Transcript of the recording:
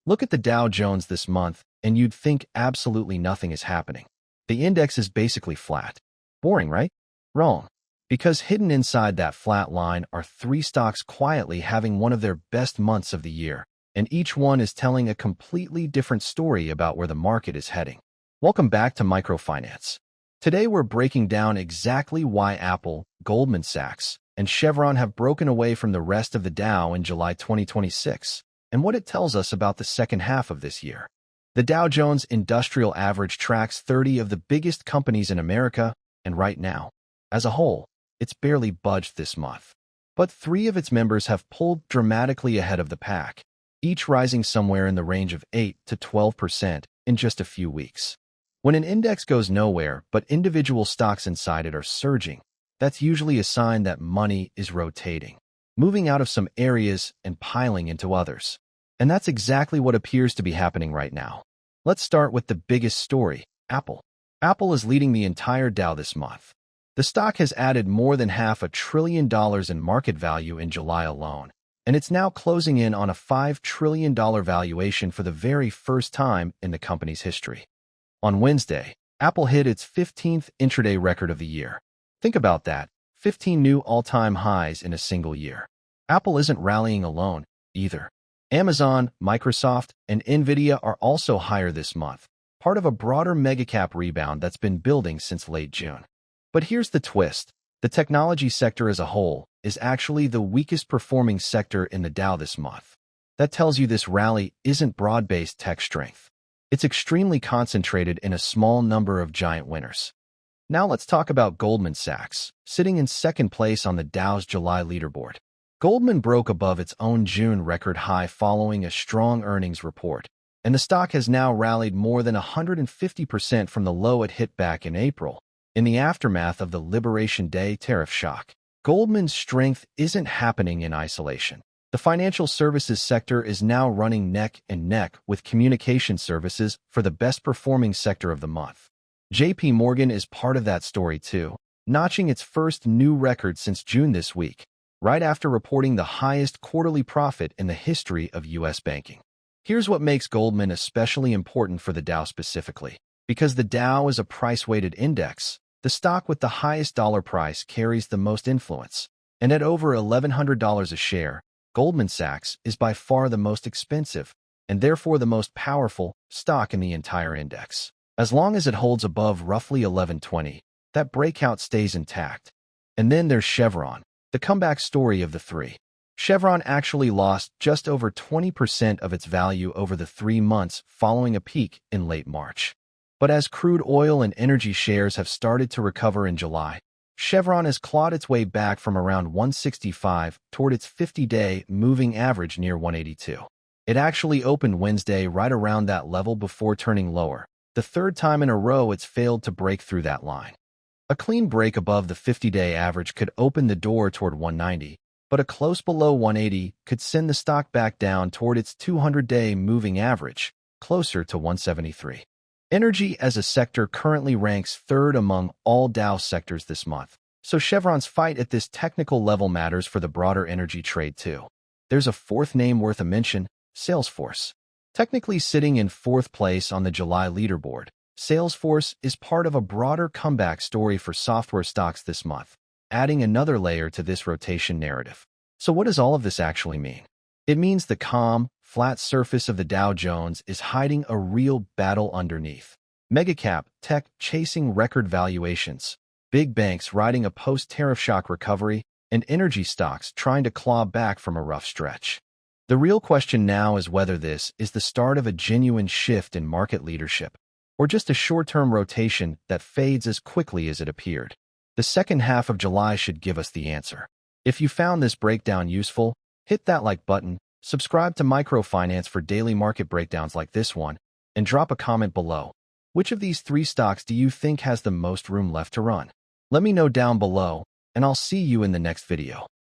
Look at the Dow Jones this month, and you'd think absolutely nothing is happening. The index is basically flat. Boring, right? Wrong. Because hidden inside that flat line are three stocks quietly having one of their best months of the year, and each one is telling a completely different story about where the market is heading. Welcome back to Microfinance. Today we're breaking down exactly why Apple, Goldman Sachs, and Chevron have broken away from the rest of the Dow in July 2026, and what it tells us about the second half of this year. The Dow Jones Industrial Average tracks 30 of the biggest companies in America, and right now, as a whole, it's barely budged this month. But 3 of its members have pulled dramatically ahead of the pack, each rising somewhere in the range of 8 to 12% in just a few weeks. When an index goes nowhere but individual stocks inside it are surging, that's usually a sign that money is rotating, moving out of some areas and piling into others. And that's exactly what appears to be happening right now. Let's start with the biggest story, Apple. Apple is leading the entire Dow this month. The stock has added more than $500 billion in market value in July alone, and it's now closing in on a $5 trillion valuation for the very first time in the company's history. On Wednesday, Apple hit its 15th intraday record of the year. Think about that, 15 new all-time highs in a single year. Apple isn't rallying alone, either. Amazon, Microsoft, and Nvidia are also higher this month, part of a broader megacap rebound that's been building since late June. But here's the twist. The technology sector as a whole is actually the weakest performing sector in the Dow this month. That tells you this rally isn't broad-based tech strength. It's extremely concentrated in a small number of giant winners. Now let's talk about Goldman Sachs, sitting in second place on the Dow's July leaderboard. Goldman broke above its own June record high following a strong earnings report, and the stock has now rallied more than 150% from the low it hit back in April, in the aftermath of the Liberation Day tariff shock. Goldman's strength isn't happening in isolation. The financial services sector is now running neck and neck with communication services for the best-performing sector of the month. JPMorgan is part of that story too, notching its first new record since June this week, right after reporting the highest quarterly profit in the history of U.S. banking. Here's what makes Goldman especially important for the Dow specifically. Because the Dow is a price-weighted index, the stock with the highest dollar price carries the most influence. And at over $1,100 a share, Goldman Sachs is by far the most expensive, and therefore the most powerful, stock in the entire index. As long as it holds above roughly 1120, that breakout stays intact. And then there's Chevron, the comeback story of the 3. Chevron actually lost just over 20% of its value over the 3 months following a peak in late March. But as crude oil and energy shares have started to recover in July, Chevron has clawed its way back from around 165 toward its 50-day moving average near 182. It actually opened Wednesday right around that level before turning lower, the third time in a row it's failed to break through that line. A clean break above the 50-day average could open the door toward 190, but a close below 180 could send the stock back down toward its 200-day moving average, closer to 173. Energy as a sector currently ranks third among all Dow sectors this month, so Chevron's fight at this technical level matters for the broader energy trade too. There's a fourth name worth a mention, Salesforce. Technically sitting in fourth place on the July leaderboard, Salesforce is part of a broader comeback story for software stocks this month, adding another layer to this rotation narrative. So what does all of this actually mean? It means the calm, flat surface of the Dow Jones is hiding a real battle underneath. Megacap tech chasing record valuations, big banks riding a post-tariff shock recovery, and energy stocks trying to claw back from a rough stretch. The real question now is whether this is the start of a genuine shift in market leadership, or just a short-term rotation that fades as quickly as it appeared. The second half of July should give us the answer. If you found this breakdown useful, hit that like button, subscribe to Microfinance for daily market breakdowns like this one, and drop a comment below. Which of these 3 stocks do you think has the most room left to run? Let me know down below, and I'll see you in the next video.